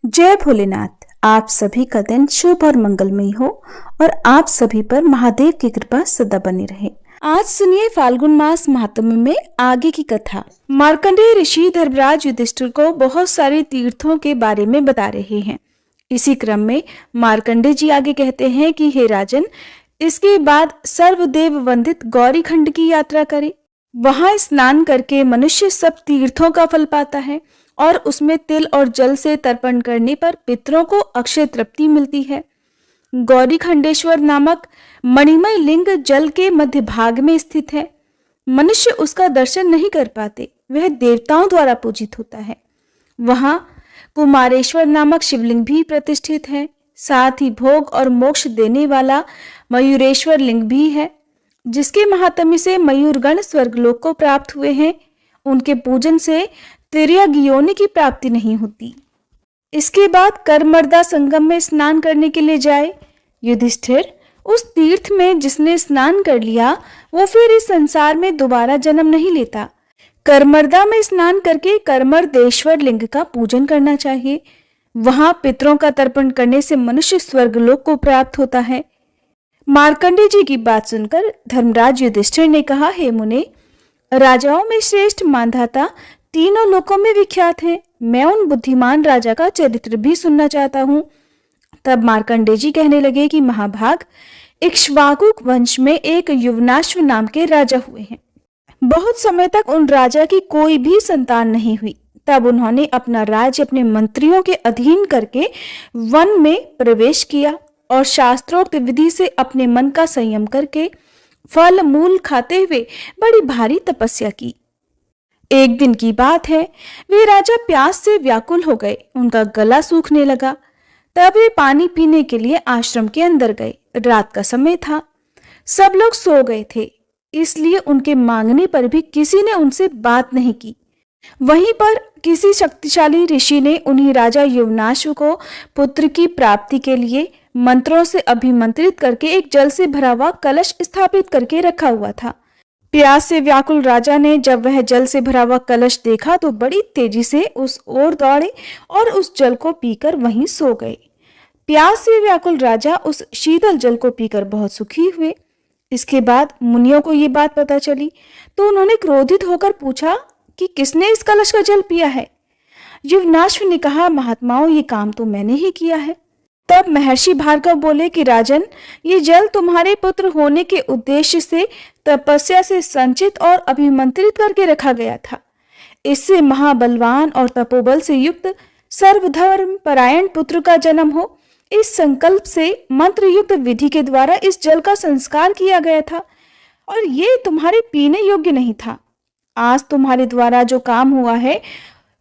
जय भोलेनाथ। आप सभी का दिन शुभ और मंगलमय हो और आप सभी पर महादेव की कृपा सदा बनी रहे। आज सुनिए फाल्गुन मास महात्म्य में आगे की कथा। मार्कंडेय ऋषि धर्मराज युधिष्ठिर को बहुत सारे तीर्थों के बारे में बता रहे हैं। इसी क्रम में मार्कंडेय जी आगे कहते हैं कि हे राजन, इसके बाद सर्वदेव वंदित गौरीखंड की यात्रा करें। वहां स्नान करके मनुष्य सब तीर्थों का फल पाता है और उसमें तिल और जल से तर्पण करने पर पितरों को अक्षय तृप्ति मिलती है। गौरीखंडेश्वर नामक मणिमय लिंग जल के मध्य भाग में स्थित है। मनुष्य उसका दर्शन नहीं कर पाते, वह देवताओं द्वारा पूजित होता है। वहां कुमारेश्वर नामक शिवलिंग भी प्रतिष्ठित है। साथ ही भोग और मोक्ष देने वाला मयूरेश्वर लिंग भी है, जिसके महात्म्य से मयूरगण स्वर्गलोक को प्राप्त हुए हैं। उनके पूजन से तिर्यक योनि की प्राप्ति नहीं होती। इसके बाद करमर्दा संगम में स्नान करने के लिए जाए। युधिष्ठिर, उस तीर्थ में जिसने स्नान कर लिया वो फिर इस संसार में दोबारा जन्म नहीं लेता। करमर्दा में स्नान करके करमर्देश्वर लिंग का पूजन करना चाहिए। वहां पितरों का तर्पण करने से मनुष्य स्वर्गलोक को प्राप्त होता है। मार्कंडेय जी की बात सुनकर धर्मराज युधिष्ठिर ने कहा, हे मुने, राजाओं में श्रेष्ठ मांधाता तीनों लोकों में विख्यात है। मैं उन बुद्धिमान राजा का चरित्र भी सुनना चाहता हूँ। तब मार्कंडेय जी कहने लगे कि महाभाग, इक्ष्वाकु वंश में एक युवनाश्व नाम के राजा हुए हैं। बहुत समय तक उन राजा की कोई भी संतान नहीं हुई। तब उन्होंने अपना राज्य अपने मंत्रियों के अधीन करके वन में प्रवेश किया और शास्त्रोक्त विधि से अपने मन का संयम करके फल मूल खाते हुए बड़ी भारी तपस्या की। एक दिन की बात है, वे राजा प्यास से व्याकुल हो गए। उनका गला सूखने लगा। तब वे पानी पीने के लिए आश्रम के अंदर गए। रात का समय था, सब लोग सो गए थे, इसलिए उनके मांगने पर भी किसी ने उनसे बात नहीं की। वहीं पर किसी शक्तिशाली ऋषि ने उन्हीं राजा युवनाश्व को पुत्र की प्राप्ति के लिए मंत्रों से अभिमंत्रित करके एक जल से भरा हुआ कलश स्थापित करके रखा हुआ था। प्यास से व्याकुल राजा ने जब वह जल से भरा हुआ कलश देखा तो बड़ी तेजी से उस ओर दौड़े और उस जल को पीकर वहीं सो गए। प्यास से व्याकुल राजा उस शीतल जल को पीकर बहुत सुखी हुए। इसके बाद मुनियों को ये बात पता चली तो उन्होंने क्रोधित होकर पूछा कि किसने इस कलश का जल पिया है। युवनाश्व ने कहा, महात्माओं, ये काम तो मैंने ही किया है। तब महर्षि भार्गव बोले कि राजन, ये जल तुम्हारे पुत्र होने के उद्देश्य से तपस्या से संचित और अभिमंत्रित करके रखा गया था। इससे महाबलवान और तपोबल से युक्त सर्वधर्म परायण पुत्र का जन्म हो, इस संकल्प से मंत्र युक्त विधि के द्वारा इस जल का संस्कार किया गया था और ये तुम्हारे पीने योग्य नहीं था। आज तुम्हारे द्वारा जो काम हुआ है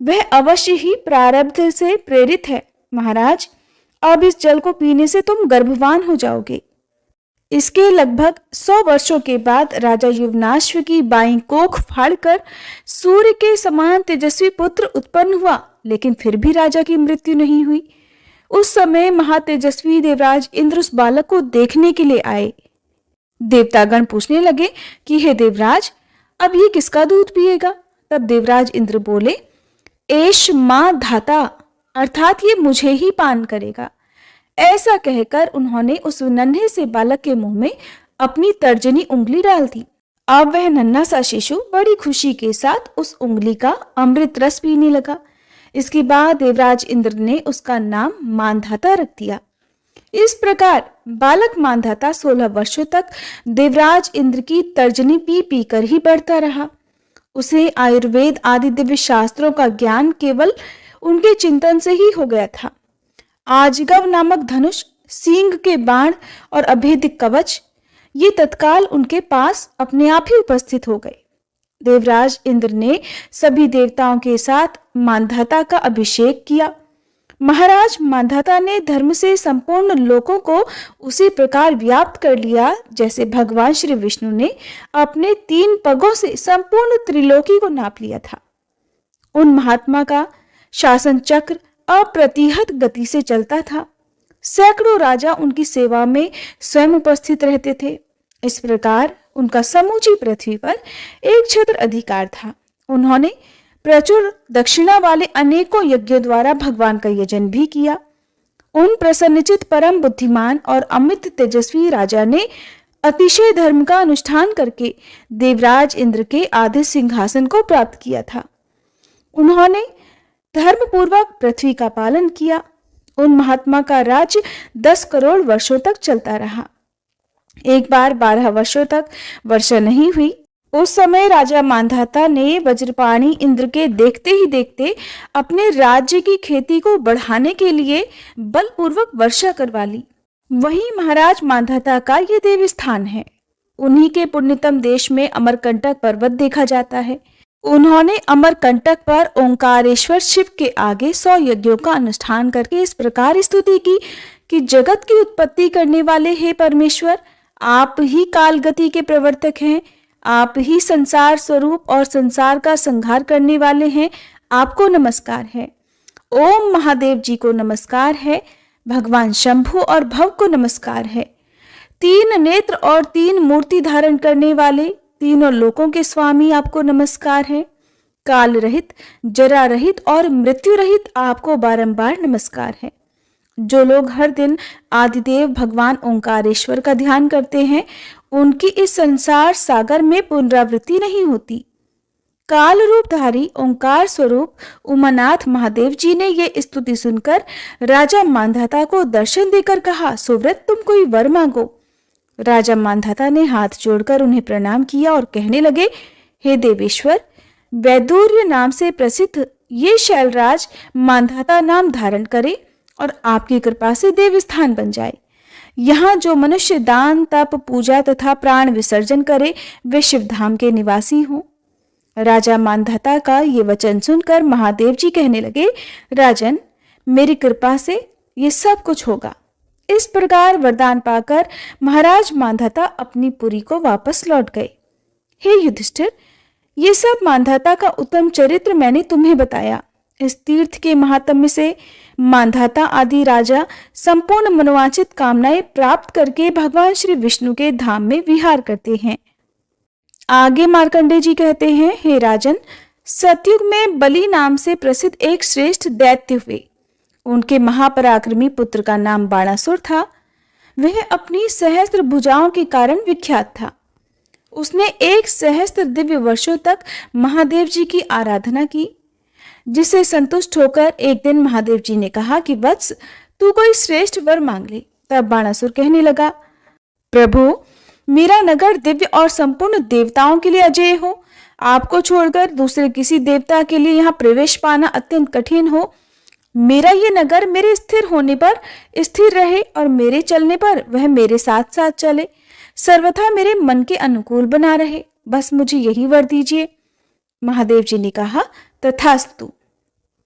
वह अवश्य ही प्रारब्ध से प्रेरित है। महाराज, अब इस जल को पीने से तुम गर्भवान हो जाओगे। इसके लगभग 100 वर्षों के बाद राजा युवनाश्व की बाईं कोख फाड़कर सूर्य के समान तेजस्वी पुत्र उत्पन्न हुआ, लेकिन फिर भी राजा की मृत्यु नहीं हुई। उस समय महातेजस्वी देवराज इंद्र उस बालक को देखने के लिए आए। देवतागण पूछने लगे कि हे देवराज, अब ये किसका दूध पिएगा? तब देवराज इंद्र बोले, एष मां धाता, अर्थात ये मुझे ही पान करेगा। ऐसा कहकर उन्होंने उस नन्हे से बालक के मुंह में अपनी तर्जनी उंगली डाल दी। अब वह नन्हा सा शिशु बड़ी खुशी के साथ उस उंगली का अमृत रस पीने लगा। इसके बाद देवराज इंद्र ने उसका नाम मानधाता रख दिया। इस प्रकार बालक मानधाता 16 वर्षों तक देवराज इंद्र की तर्जनी पी पी कर ही बढ़ता रहा। उसे आयुर्वेद आदि दिव्य शास्त्रों का ज्ञान केवल उनके चिंतन से ही हो गया था। आजगव नामक धनुष, सींग के बाण और अभेद्य कवच, ये तत्काल उनके पास अपने आप ही उपस्थित हो गए। देवराज इंद्र ने सभी देवताओं के साथ मानधाता का अभिषेक किया। महाराज, मानधाता ने धर्म से संपूर्ण लोकों को उसी प्रकार व्याप्त कर लिया जैसे भगवान श्री विष्णु ने अपने 3 पगों से संपूर्ण त्रिलोकी को नाप लिया था। उन महात्मा का शासन चक्र अप्रतिहत गति से चलता था। सैकड़ों राजा उनकी सेवा में स्वयं उपस्थित रहते थे। इस प्रकार उनका समूची पृथ्वी पर एक छत्र अधिकार था। उन्होंने प्रचुर दक्षिणा वाले अनेकों यज्ञों द्वारा भगवान का यजन भी किया। उन प्रसन्नचित परम बुद्धिमान और अमित तेजस्वी राजा ने अतिशय धर्म का अनुष्ठान करके देवराज इंद्र के आधे सिंहासन को प्राप्त किया था। उन्होंने धर्म पूर्वक पृथ्वी का पालन किया। उन महात्मा का राज्य 10 करोड़ वर्षों तक चलता रहा। एक बार 12 वर्षों तक वर्षा नहीं हुई। उस समय राजा मांधाता ने वज्रपाणी इंद्र के देखते ही देखते अपने राज्य की खेती को बढ़ाने के लिए बलपूर्वक वर्षा करवा ली। वही महाराज मांधाता का ये देव स्थान है। उन्हीं के पुण्यतम देश में अमरकंटक पर्वत देखा जाता है। उन्होंने अमरकंटक पर ओंकारेश्वर शिव के आगे 100 यज्ञों का अनुष्ठान करके इस प्रकार स्तुति की कि जगत की उत्पत्ति करने वाले हे परमेश्वर, आप ही काल गति के प्रवर्तक हैं, आप ही संसार स्वरूप और संसार का संहार करने वाले हैं। आपको नमस्कार है। ओम महादेव जी को नमस्कार है। भगवान शंभु और भव को नमस्कार है। 3 नेत्र और 3 मूर्ति धारण करने वाले तीनों लोकों के स्वामी आपको नमस्कार है। काल रहित, जरा रहित और मृत्यु रहित आपको बारंबार नमस्कार है। जो लोग हर दिन आदिदेव भगवान ओंकारेश्वर का ध्यान करते हैं, उनकी इस संसार सागर में पुनरावृत्ति नहीं होती। काल रूपधारी ओंकार स्वरूप उमानाथ महादेव जी ने ये स्तुति सुनकर राजा मांधाता को दर्शन देकर कहा, सुव्रत तुम कोई वर मांगो। राजा मांधाता ने हाथ जोड़कर उन्हें प्रणाम किया और कहने लगे, हे देवेश्वर, वैदुर्य नाम से प्रसिद्ध ये शैलराज मांधाता नाम धारण करे और आपकी कृपा से देव स्थान बन जाए। यहाँ जो मनुष्य दान, तप, पूजा तथा प्राण विसर्जन करे वे शिवधाम के निवासी हों। राजा मांधाता का ये वचन सुनकर महादेव जी कहने लगे, राजन, मेरी कृपा से ये सब कुछ होगा। इस प्रकार वरदान पाकर महाराज मांधाता अपनी पुरी को वापस लौट गए। हे युधिष्ठिर, ये सब मांधाता का उत्तम चरित्र मैंने तुम्हें बताया। इस तीर्थ के महात्म्य से मांधाता आदि राजा संपूर्ण मनोवांछित कामनाएं प्राप्त करके भगवान श्री विष्णु के धाम में विहार करते हैं। आगे मार्कंडेय जी कहते हैं, हे राजन, सतयुग में बलि नाम से प्रसिद्ध एक श्रेष्ठ दैत्य हुए। उनके महापराक्रमी पुत्र का नाम बाणासुर था। वह अपनी सहस्त्र भुजाओं के कारण विख्यात था। उसने 1 सहस्त्र दिव्य वर्षों तक महादेव जी की आराधना की, जिससे संतुष्ट होकर एक दिन महादेव जी ने कहा कि वत्स, तू कोई श्रेष्ठ वर मांग ले। तब बाणासुर कहने लगा, प्रभु, मेरा नगर दिव्य और संपूर्ण देवताओं के लिए अजेय हो। आपको छोड़कर दूसरे किसी देवता के लिए यहाँ प्रवेश पाना अत्यंत कठिन हो। मेरा ये नगर मेरे स्थिर होने पर स्थिर रहे और मेरे चलने पर वह मेरे साथ साथ चले, सर्वथा मेरे मन के अनुकूल बना रहे। बस मुझे यही वर दीजिए। महादेव जी ने कहा, तथास्तु।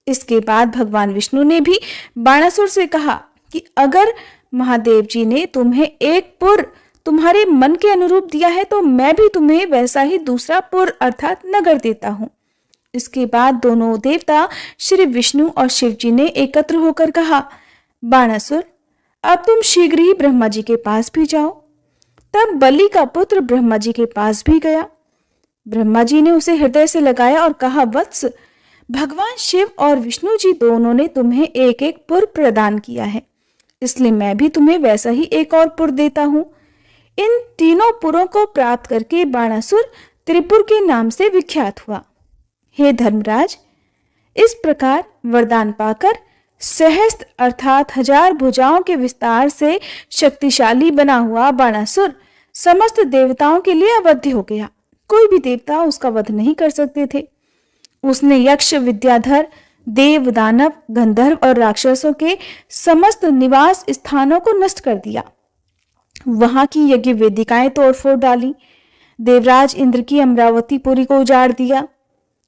इसके बाद भगवान विष्णु ने भी बाणासुर से कहा कि अगर महादेव जी ने तुम्हें एक पुर तुम्हारे मन के अनुरूप दिया है तो मैं भी तुम्हें वैसा ही दूसरा पुर अर्थात नगर देता हूं। इसके बाद दोनों देवता श्री विष्णु और शिव जी ने एकत्र होकर कहा, बाणासुर, अब तुम शीघ्र ही ब्रह्मा जी के पास भी जाओ। तब बलि का पुत्र ब्रह्मा जी के पास भी गया। ब्रह्मा जी ने उसे हृदय से लगाया और कहा, वत्स, भगवान शिव और विष्णु जी दोनों ने तुम्हें एक एक पुर प्रदान किया है, इसलिए मैं भी तुम्हें वैसा ही एक और पुर देता हूं। इन तीनों पुरों को प्राप्त करके बाणासुर त्रिपुर के नाम से विख्यात हुआ। हे धर्मराज, इस प्रकार वरदान पाकर सहस्त्र अर्थात 1000 भुजाओं के विस्तार से शक्तिशाली बना हुआ बाणासुर समस्त देवताओं के लिए अवध्य हो गया। कोई भी देवता उसका वध नहीं कर सकते थे। उसने यक्ष, विद्याधर, देव, दानव, गंधर्व और राक्षसों के समस्त निवास स्थानों को नष्ट कर दिया। वहां की यज्ञ वेदिकाएं तोड़फोड़ डाली। देवराज इंद्र की अमरावती पुरी को उजाड़ दिया।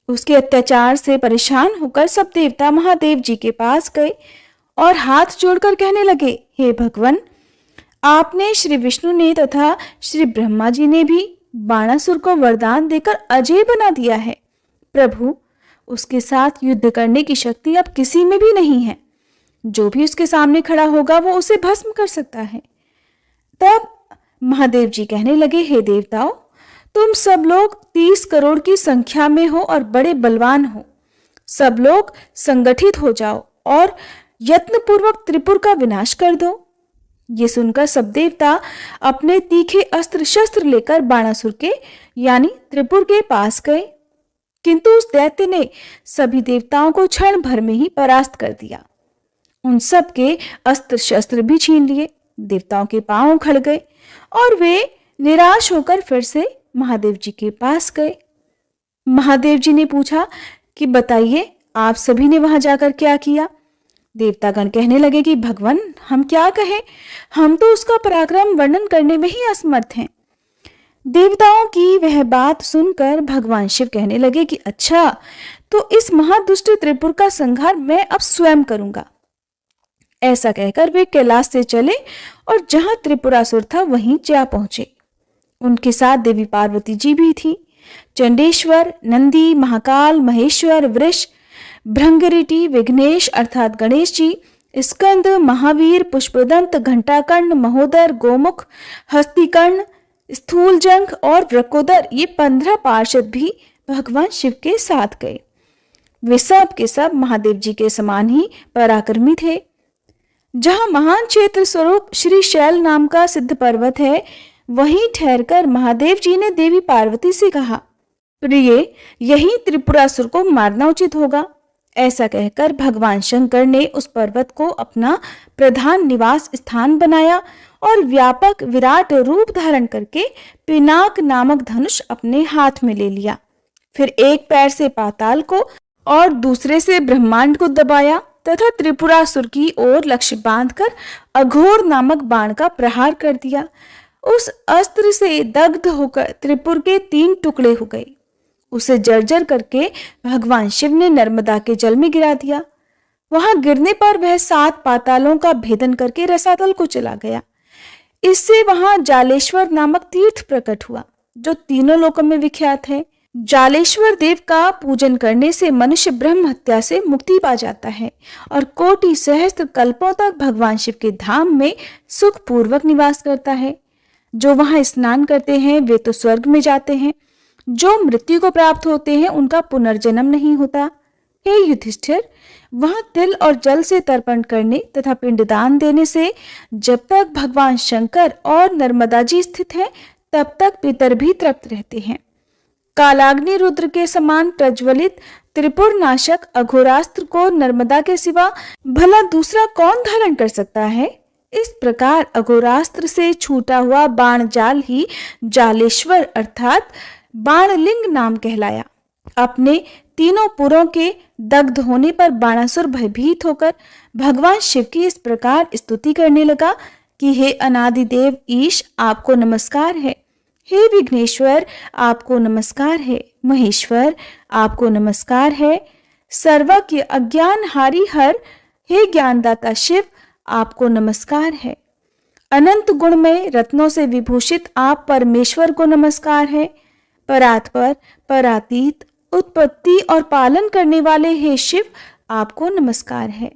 उसके अत्याचार से परेशान होकर सब देवता महादेव जी के पास गए और हाथ जोड़कर कहने लगे, हे भगवान, आपने श्री विष्णु ने तथा श्री ब्रह्मा जी ने भी बाणासुर को वरदान देकर अजय बना दिया है। प्रभु, उसके साथ युद्ध करने की शक्ति अब किसी में भी नहीं है। जो भी उसके सामने खड़ा होगा वो उसे भस्म कर सकता है। तब महादेव जी कहने लगे, हे देवताओं, तुम सब लोग 30 करोड़ की संख्या में हो और बड़े बलवान हो। सब लोग संगठित हो जाओ और यत्नपूर्वक त्रिपुर का विनाश कर दो। ये सुनकर सब देवता अपने तीखे अस्त्र शस्त्र लेकर बाणासुर के यानी त्रिपुर के पास गए, किंतु उस दैत्य ने सभी देवताओं को क्षण भर में ही परास्त कर दिया। उन सब के अस्त्र शस्त्र भी छीन लिए, देवताओं के पांव उखड़ गए और वे निराश होकर फिर से महादेव जी के पास गए। महादेव जी ने पूछा कि बताइए, आप सभी ने वहां जाकर क्या किया? देवतागण कहने लगे कि भगवान, हम क्या कहें, हम तो उसका पराक्रम वर्णन करने में ही असमर्थ हैं। देवताओं की वह बात सुनकर भगवान शिव कहने लगे कि अच्छा, तो इस महादुष्ट त्रिपुर का संहार मैं अब स्वयं करूंगा। ऐसा कहकर वे कैलाश से चले और जहां त्रिपुरासुर था वहीं जा पहुंचे। उनके साथ देवी पार्वती जी भी थी। चंडेश्वर, नंदी, महाकाल, महेश्वर, वृष, भृंगरिटी, विघ्नेश अर्थात गणेश जी, स्कंद, महावीर, पुष्पदंत, घंटाकर्ण, महोदर, गोमुख, हस्तिकर्ण, स्थूलजंघ और वृकोदर, ये 15 पार्षद भी भगवान शिव के साथ गए। वे सब के सब महादेव जी के समान ही पराक्रमी थे। जहां महान क्षेत्र स्वरूप श्री शैल नाम का सिद्ध पर्वत है, वहीं ठहरकर महादेव जी ने देवी पार्वती से कहा, प्रिय, यही त्रिपुरासुर को मारना उचित होगा। ऐसा कहकर भगवान शंकर ने उस पर्वत को अपना प्रधान निवास स्थान बनाया और व्यापक विराट रूप धारण करके पिनाक नामक धनुष अपने हाथ में ले लिया। फिर एक पैर से पाताल को और दूसरे से ब्रह्मांड को दबाया तथा त्रिपुरासुर की ओर लक्ष्य बांधकर अघोर नामक बाण का प्रहार कर दिया। उस अस्त्र से दग्ध होकर त्रिपुर के 3 टुकड़े हो गए। उसे जर्जर करके भगवान शिव ने नर्मदा के जल में गिरा दिया। वहां गिरने पर वह 7 पातालों का भेदन करके रसातल को चला गया। इससे वहां जालेश्वर नामक तीर्थ प्रकट हुआ, जो तीनों लोकों में विख्यात है। जालेश्वर देव का पूजन करने से मनुष्य ब्रह्म हत्या से मुक्ति पा जाता है और कोटि सहस्त्र कल्पों तक भगवान शिव के धाम में सुख पूर्वक निवास करता है। जो वहां स्नान करते हैं वे तो स्वर्ग में जाते हैं। जो मृत्यु को प्राप्त होते हैं उनका पुनर्जन्म नहीं होता। हे युधिष्ठिर, वहां तिल और जल से तर्पण करने तथा पिंडदान देने से जब तक भगवान शंकर और नर्मदा जी स्थित हैं, तब तक पितर भी तृप्त रहते हैं। कालाग्नि रुद्र के समान प्रज्वलित त्रिपुर नाशक अघोरास्त्र को नर्मदा के सिवा भला दूसरा कौन धारण कर सकता है? इस प्रकार अघोरास्त्र से छूटा हुआ बाण जाल ही जालेश्वर अर्थात बाणलिंग नाम कहलाया। अपने तीनों पुरों के दग्ध होने पर बाणासुर भयभीत होकर भगवान शिव की इस प्रकार स्तुति करने लगा कि हे अनादिदेव ईश, आपको नमस्कार है। हे विघ्नेश्वर, आपको नमस्कार है। महेश्वर, आपको नमस्कार है। सर्वज्ञ अज्ञानहारी हर, हे ज्ञानदाता शिव, आपको नमस्कार है। अनंत गुणमय रत्नों से विभूषित आप परमेश्वर को नमस्कार है। परात्पर, परातीत, उत्पत्ति और पालन करने वाले हे शिव, आपको नमस्कार है।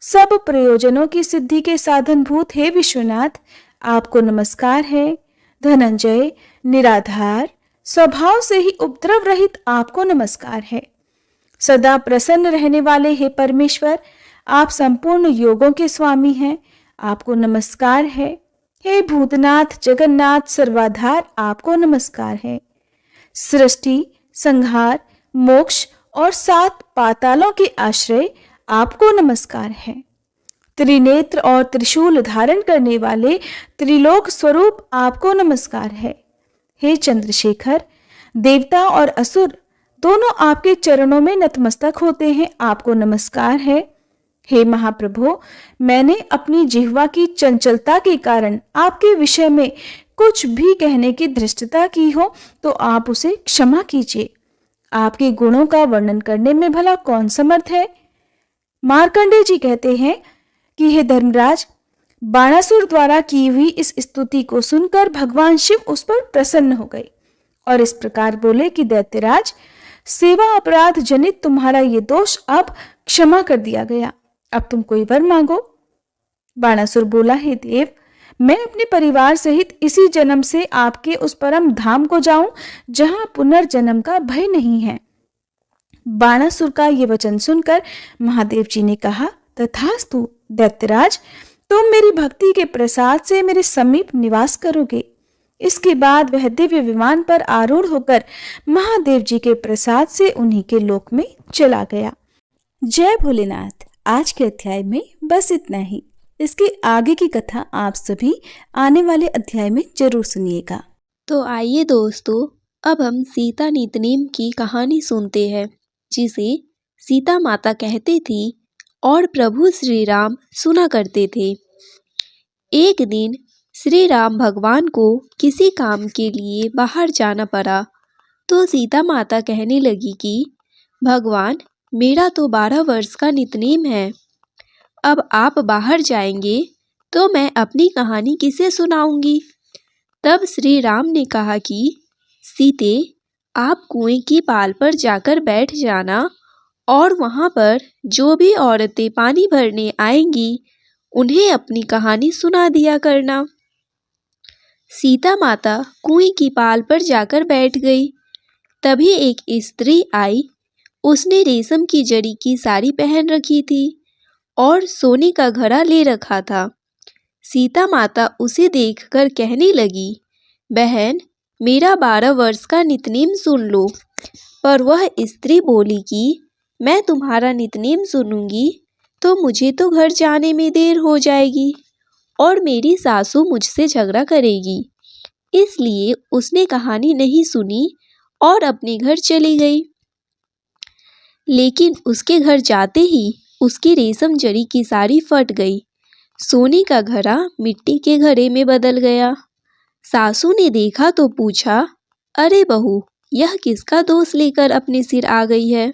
सब प्रयोजनों की सिद्धि के साधनभूत हे विश्वनाथ, आपको नमस्कार है। धनंजय, निराधार, स्वभाव से ही उपद्रव रहित, आपको नमस्कार है। सदा प्रसन्न रहने वाले हे परमेश्वर, आप संपूर्ण योगों के स्वामी हैं, आपको नमस्कार है। हे भूतनाथ, जगन्नाथ, सर्वाधार, आपको नमस्कार है। सृष्टि, संहार, मोक्ष और 7 पातालों के आश्रय, आपको नमस्कार है। त्रिनेत्र और त्रिशूल धारण करने वाले त्रिलोक स्वरूप, आपको नमस्कार है। हे चंद्रशेखर, देवता और असुर दोनों आपके चरणों में नतमस्तक होते हैं, आपको नमस्कार है। हे महाप्रभु, मैंने अपनी जिह्वा की चंचलता के कारण आपके विषय में कुछ भी कहने की धृष्टता की हो तो आप उसे क्षमा कीजिए। आपके गुणों का वर्णन करने में भला कौन समर्थ है? मार्कंडेय जी कहते हैं कि हे धर्मराज, बाणासुर द्वारा की हुई इस स्तुति को सुनकर भगवान शिव उस पर प्रसन्न हो गए और इस प्रकार बोले कि दैत्यराज, सेवा अपराध जनित तुम्हारा ये दोष अब क्षमा कर दिया गया। अब तुम कोई वर मांगो। बाणासुर बोला, हे देव, मैं अपने परिवार सहित इसी जन्म से आपके उस परम धाम को जाऊं जहां पुनर्जन्म का भय नहीं है। बाणासुर का ये वचन सुनकर महादेव जी ने कहा, तथास्तु दैत्यराज, तुम मेरी भक्ति के प्रसाद से मेरे समीप निवास करोगे। इसके बाद वह दिव्य विमान पर आरूढ़ होकर महादेव जी के प्रसाद से उन्हीं के लोक में चला गया। जय भोलेनाथ। आज के अध्याय में बस इतना ही। इसके आगे की कथा आप सभी आने वाले अध्याय में जरूर सुनिएगा। तो आइए दोस्तों, अब हम सीता नितनेम की कहानी सुनते हैं, जिसे सीता माता कहती थी और प्रभु श्री राम सुना करते थे। एक दिन श्री राम भगवान को किसी काम के लिए बाहर जाना पड़ा, तो सीता माता कहने लगी कि भगवान, मेरा तो 12 वर्ष का नितनेम है। अब आप बाहर जाएंगे तो मैं अपनी कहानी किसे सुनाऊंगी। तब श्री राम ने कहा कि सीते, आप कुएं की पाल पर जाकर बैठ जाना और वहां पर जो भी औरतें पानी भरने आएंगी उन्हें अपनी कहानी सुना दिया करना। सीता माता कुएं की पाल पर जाकर बैठ गई। तभी एक स्त्री आई। उसने रेशम की जड़ी की साड़ी पहन रखी थी और सोने का घड़ा ले रखा था। सीता माता उसे देखकर कहने लगी, बहन, मेरा 12 वर्ष का नितनेम सुन लो। पर वह स्त्री बोली कि मैं तुम्हारा नितनेम सुनूंगी तो मुझे तो घर जाने में देर हो जाएगी और मेरी सासू मुझसे झगड़ा करेगी। इसलिए उसने कहानी नहीं सुनी और अपने घर चली गई। लेकिन उसके घर जाते ही उसकी रेशम जड़ी की साड़ी फट गई। सोने का घड़ा मिट्टी के घड़े में बदल गया। सासू ने देखा तो पूछा, अरे बहू, यह किसका दोष लेकर अपने सिर आ गई है।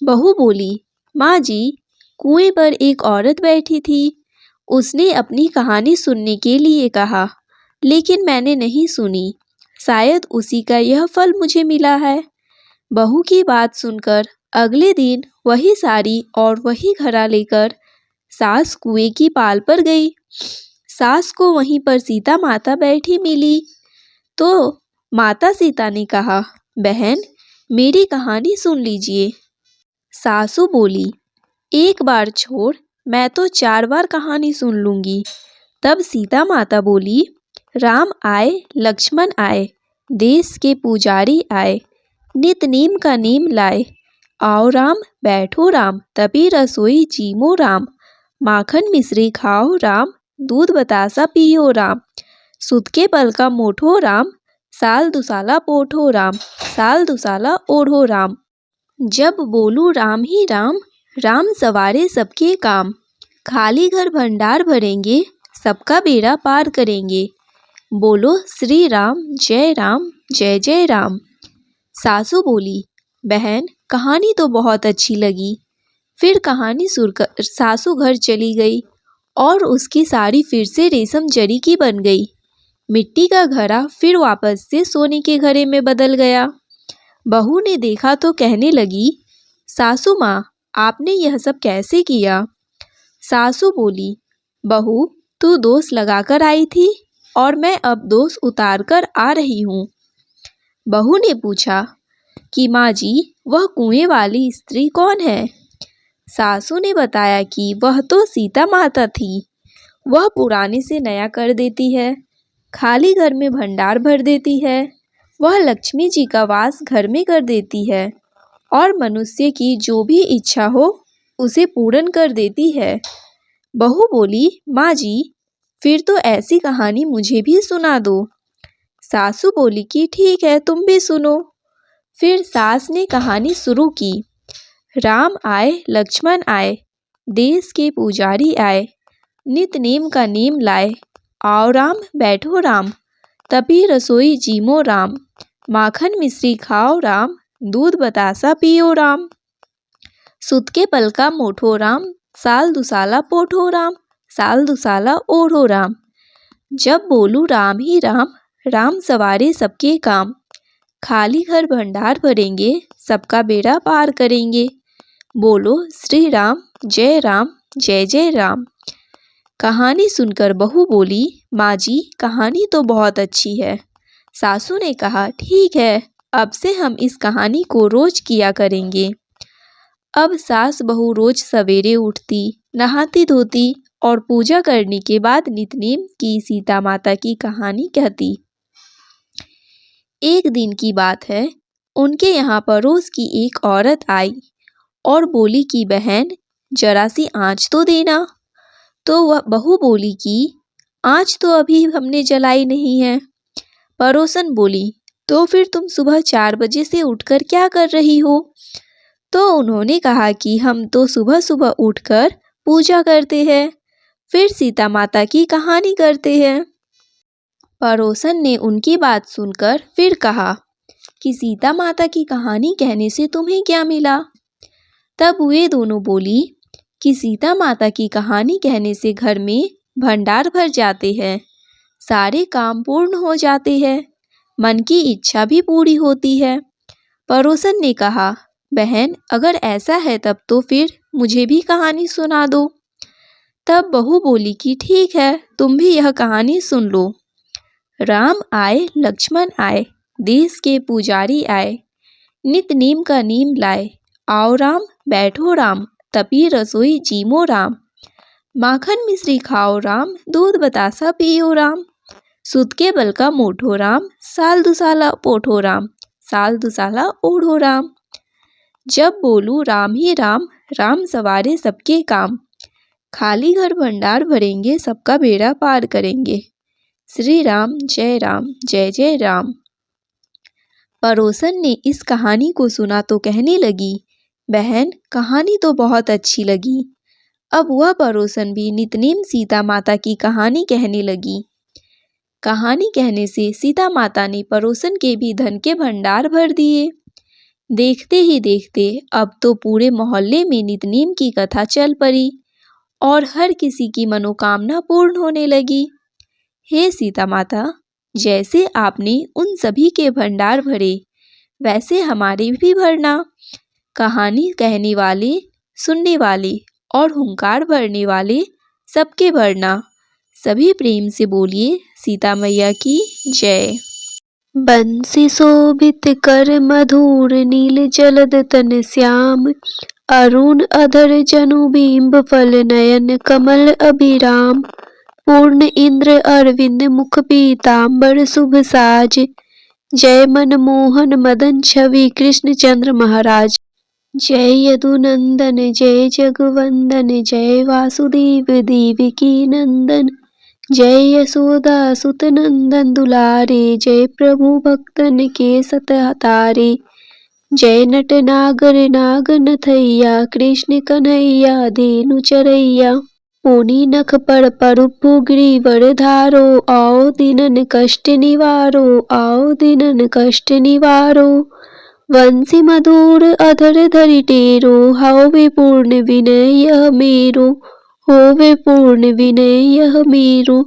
बहू बोली, माँ जी, कुएं पर एक औरत बैठी थी। उसने अपनी कहानी सुनने के लिए कहा, लेकिन मैंने नहीं सुनी। शायद उसी का यह फल मुझे मिला है। बहू की बात सुनकर अगले दिन वही साड़ी और वही घड़ा लेकर सास कुएं की पाल पर गई। सास को वहीं पर सीता माता बैठी मिली तो माता सीता ने कहा, बहन, मेरी कहानी सुन लीजिए। सासू बोली, एक बार छोड़, मैं तो 4 बार कहानी सुन लूंगी। तब सीता माता बोली, राम आए, लक्ष्मण आए, देश के पुजारी आए, नितनेम का नेम लाए। आओ राम, बैठो राम, तभी रसोई जीमो राम, माखन मिश्री खाओ राम, दूध बतासा पियो राम, सुत के पल का मोठो राम, साल दुसाला पोठो राम, साल दुसाला ओढ़ो राम। जब बोलूं राम ही राम, राम सवारे सबके काम, खाली घर भंडार भरेंगे, सबका बेड़ा पार करेंगे। बोलो श्री राम, जय राम, जय जय राम। सासू बोली, बहन, कहानी तो बहुत अच्छी लगी। फिर कहानी सुनकर सासू घर चली गई और उसकी साड़ी फिर से रेशम जड़ी की बन गई। मिट्टी का घड़ा फिर वापस से सोने के घड़े में बदल गया। बहू ने देखा तो कहने लगी, सासू माँ, आपने यह सब कैसे किया। सासू बोली, बहू, तू दोष लगाकर आई थी और मैं अब दोष उतार कर आ रही हूँ। बहू ने पूछा कि माँ जी, वह कुएं वाली स्त्री कौन है। सासू ने बताया कि वह तो सीता माता थी। वह पुराने से नया कर देती है, खाली घर में भंडार भर देती है। वह लक्ष्मी जी का वास घर में कर देती है और मनुष्य की जो भी इच्छा हो उसे पूर्ण कर देती है। बहू बोली, माँ जी, फिर तो ऐसी कहानी मुझे भी सुना दो। सासू बोली कि ठीक है, तुम भी सुनो। फिर सास ने कहानी शुरू की। राम आए, लक्ष्मण आए, देश के पुजारी आए, नितनेम का नेम लाए। आओ राम, बैठो राम, तभी रसोई जीमो राम, माखन मिश्री खाओ राम, दूध बतासा पियो राम, सुत के पल का मोठो राम, साल दुसाला पोठो राम, साल दुसाला ओढ़ो राम। जब बोलूं राम ही राम, राम सवारे सबके काम, खाली घर भंडार भरेंगे, सबका बेड़ा पार करेंगे। बोलो श्री राम, जय राम, जय जय राम। कहानी सुनकर बहू बोली, माँ जी, कहानी तो बहुत अच्छी है। सासू ने कहा, ठीक है, अब से हम इस कहानी को रोज किया करेंगे। अब सास बहू रोज सवेरे उठती, नहाती धोती और पूजा करने के बाद नितनेम की सीता माता की कहानी कहती। एक दिन की बात है, उनके यहाँ पड़ोस की एक औरत आई और बोली कि बहन जरा सी आँच तो देना। तो वह बहू बोली कि आँच तो अभी हमने जलाई नहीं है। पड़ोसन बोली तो फिर तुम सुबह 4 बजे से उठकर क्या कर रही हो? तो उन्होंने कहा कि हम तो सुबह सुबह उठकर पूजा करते हैं, फिर सीता माता की कहानी करते हैं। पड़ोसन ने उनकी बात सुनकर फिर कहा कि सीता माता की कहानी कहने से तुम्हें क्या मिला? तब वे दोनों बोली कि सीता माता की कहानी कहने से घर में भंडार भर जाते हैं, सारे काम पूर्ण हो जाते हैं, मन की इच्छा भी पूरी होती है। पड़ोसन ने कहा बहन अगर ऐसा है तब तो फिर मुझे भी कहानी सुना दो। तब बहू बोली कि ठीक है, तुम भी यह कहानी सुन लो। राम आए लक्ष्मण आए, देश के पुजारी आए, नित नीम का नीम लाए, आओ राम बैठो राम, तपी रसोई जीमो राम, माखन मिश्री खाओ राम, दूध बतासा पियो राम, सुत के बल का मोठो राम, साल दुसाला पोठो राम, साल दुसाला ओढ़ो राम। जब बोलू राम ही राम, राम सवारे सबके काम, खाली घर भंडार भरेंगे, सबका बेड़ा पार करेंगे, श्री राम जय जय राम। पड़ोसन ने इस कहानी को सुना तो कहने लगी बहन कहानी तो बहुत अच्छी लगी। अब वह पड़ोसन भी नितनेम सीता माता की कहानी कहने लगी। कहानी कहने से सीता माता ने पड़ोसन के भी धन के भंडार भर दिए। देखते ही देखते अब तो पूरे मोहल्ले में नितनेम की कथा चल पड़ी और हर किसी की मनोकामना पूर्ण होने लगी। हे सीता माता, जैसे आपने उन सभी के भंडार भरे वैसे हमारे भी भरना। कहानी कहने वाले, सुनने वाले और हुंकार भरने वाले सबके भरना। सभी प्रेम से बोलिए सीता मैया की जय। बंसी शोभित कर मधुर नील जलद तन श्याम, अरुण अधर जनु बिंब फल नयन कमल अभिराम, पूर्ण इंद्र अरविंद मुख पीतांबर शुभ साज, जय मनमोहन मदन छवि कृष्ण चंद्र महाराज, जय यदुनंदन जय जगवंदन, जय वासुदेव देवकी नंदन, जय यशोदा सुत नंदन दुलारे, जय प्रभु भक्तन के सतहतारे, जय नट नागर नाग नथैया, कृष्ण कन्हैया धेनु चरैया, पुनि नख पर परुपु गिरिवर धारो, आओ दीनन कष्ट निवारो, आओ दीनन कष्ट निवारो, वंशी मधुर अधर धरि टेरो, होवे पूर्ण विनय यह मेरो, होवे पूर्ण विनय यह मेरो,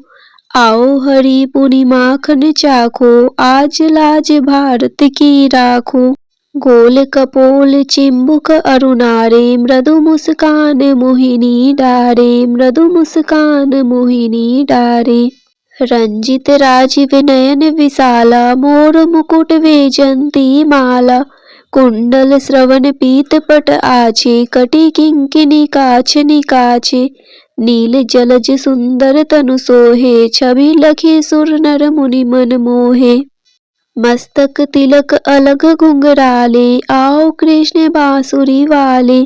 आओ हरि पुनि माखन चाखो, आज लाज भारत की राखो, गोल कपोल चिंबुक अरुणारे, मृदु मुस्कान मोहिनी डारे, मृदु मुस्कान मोहिनी डारे, रंजित राजीव नयन विशाला, मोर मुकुट वैजंती माला, कुंडल श्रवण पीत पट आछे, कटि किंकिनी काछ निकाछे, नील जलज सुंदर तनु सोहे, छवि लखी सुर नर मुनि मन मोहे, मस्तक तिलक अलग घुंघराले, आओ कृष्ण बांसुरी वाले,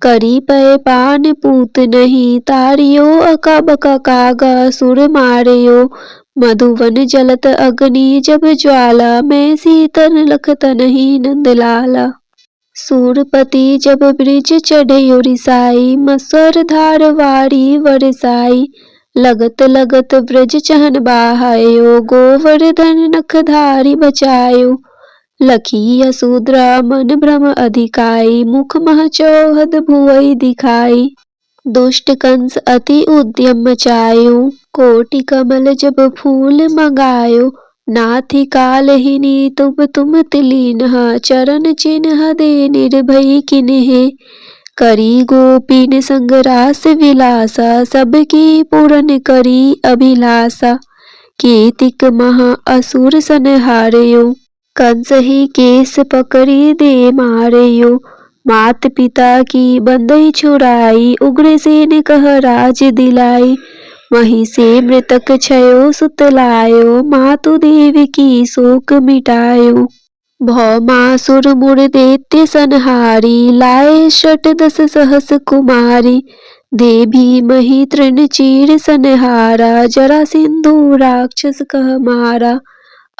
करी पय पान पूत नहीं, तारियो अकबक कागा सुर मारियो, मधुवन जलत अग्नि जब ज्वाला, मैं सीतन लखत नहीं नंदलाला, सूरपति जब ब्रिज चढ़यो रिसाई, मस्वर धार वारी वरसाई, लगत लगत ब्रज चहन बाहायो, गोवर्धन नख धारी बचायो, लखी यशोद्रा मन भ्रम अधिकाई, मुख मह चौहद भुवई दिखाई, दुष्ट कंस अति उद्यम मचायो, कोटि कमल जब फूल मंगायो, नाथि कालहिनी तुम तिलीनहा, चरण चिन्ह दे निर्भय किन्हे, करी गोपीन संग रास विलासा, सबकी पूरन करी अभिलाषा, कीतिक महा असुर संहारयो, कंस ही केस पकड़ी दे मारयो, मात पिता की बंदई छुड़ाई, उग्रसेन कह राज दिलाई। वहीं से मृतक छयो सुत लायो, मातु देव की शोक मिटायो। भौमासुर मुर दैत्य संहारी, लाए षट दस सहस कुमारी। दे भीमहि तृण चीर संहारा, जरा सिंधु राक्षस कह मारा।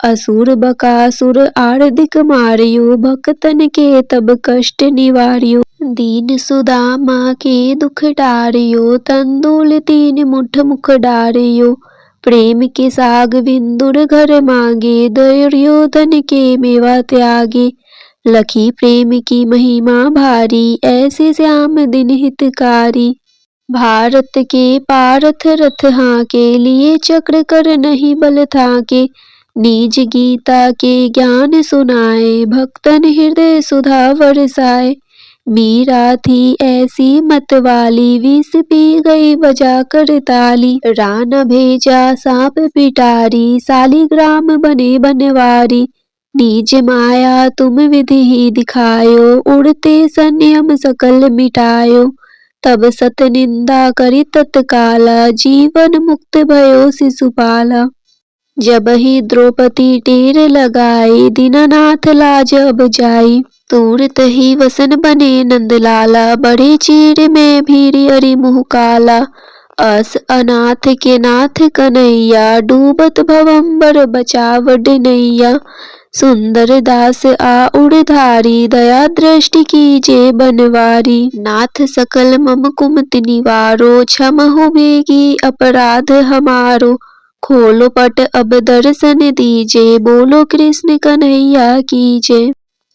असुर बकासुर आर्दिक मारियो, भक्तन के तब कष्ट निवारियो। दीन सुदामा के दुख टारियो, तंदुल तीन मुठ मुख डारियो। प्रेम के साग विंदुर घर मांगे, दुर्योधन के मेवा त्यागे। लखी प्रेम की महिमा भारी, ऐसे श्याम दिन हितकारी। भारत के पारथ रथ हाके, लिए चक्र कर नहीं बल थाके। निज गीता के ज्ञान सुनाए, भक्तन हृदय सुधा बरसाए। मीरा थी ऐसी मत वाली, विष पी गई बजा कर ताली। रान भेजा सांप पिटारी, सालिग्राम बने बनवारी। निज माया तुम विधि ही दिखायो, उड़ते संयम सकल मिटायो। तब सत निंदा करी तत्काला, जीवन मुक्त भयो शिशुपाला। जब ही द्रौपदी टेर लगाई, दीनानाथ लाज अब जाई। तुरत ही वसन बने नंदलाला, बढ़े चीर में भीरी अरि मुँह काला। अस अनाथ के नाथ कन्हैया, डूबत भवंबर बचावड नैया। सुंदर दास आ उड़धारी, दया दृष्टि कीजे बनवारी। नाथ सकल मम कुमति निवारो, क्षमहु बेगी अपराध हमारो। खोलो पट अब दर्शन दीजे, बोलो कृष्ण कन्हैया कीजे।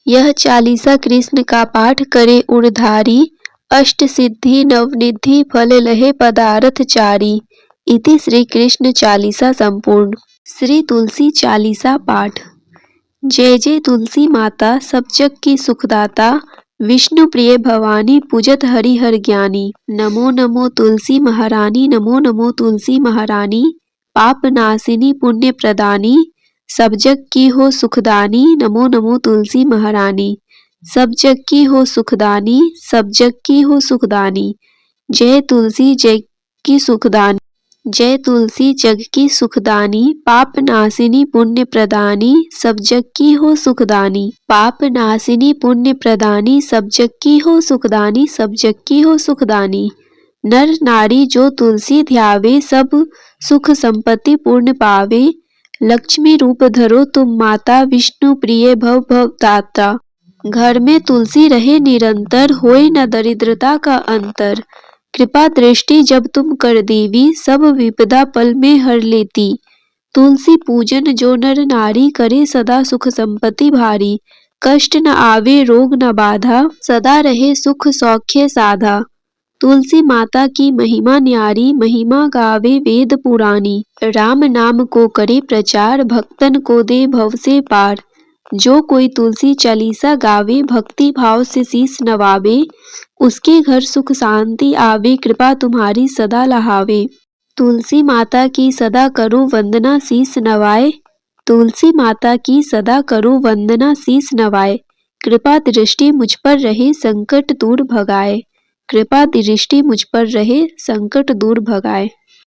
यह चालीसा कृष्ण का पाठ करे उड़धारी, अष्ट सिद्धि नवनिधि फल लहे पदारथ चारी। इति श्री कृष्ण चालीसा संपूर्ण। श्री तुलसी चालीसा पाठ। जय जय तुलसी माता, सब जग की सुखदाता। विष्णु प्रिय भवानी, पूजत हरि हर ज्ञानी। नमो नमो तुलसी महारानी, नमो नमो तुलसी महारानी। पाप नाशिनी पुण्य प्रदानी, सब जग की हो सुखदानी। नमो नमो तुलसी महारानी। सब जग की हो सुखदानी, सब जग की हो सुखदानी। जय तुलसी जग की सुखदानी, जय तुलसी जग की सुखदानी। पाप नाशिनी पुण्य प्रदानी, सब जग की हो सुखदानी। पाप नाशिनी पुण्य प्रदानी, सब जग की हो सुखदानी, सब जग की हो सुखदानी। नर नारी जो तुलसी ध्यावे, सब सुख संपत्ति पूर्ण पावे। लक्ष्मी रूप धरो तुम माता, विष्णु प्रिय भव भवदाता। घर में तुलसी रहे निरंतर, होए न दरिद्रता का अंतर। कृपा दृष्टि जब तुम कर देवी, सब विपदा पल में हर लेती। तुलसी पूजन जो नर नारी, करे सदा सुख संपत्ति भारी। कष्ट न आवे रोग न बाधा, सदा रहे सुख सौख्य साधा। तुलसी माता की महिमा न्यारी, महिमा गावे वेद पुरानी। राम नाम को करे प्रचार, भक्तन को दे भव से पार। जो कोई तुलसी चालीसा गावे, भक्ति भाव से शीस नवावे। उसके घर सुख शांति आवे, कृपा तुम्हारी सदा लहावे। तुलसी माता की सदा करो वंदना, शीस नवाए। तुलसी माता की सदा करो वंदना, शीस नवाए। कृपा दृष्टि मुझ पर रहे, संकट दूर भगाए। कृपा दृष्टि मुझ पर रहे, संकट दूर भगाए।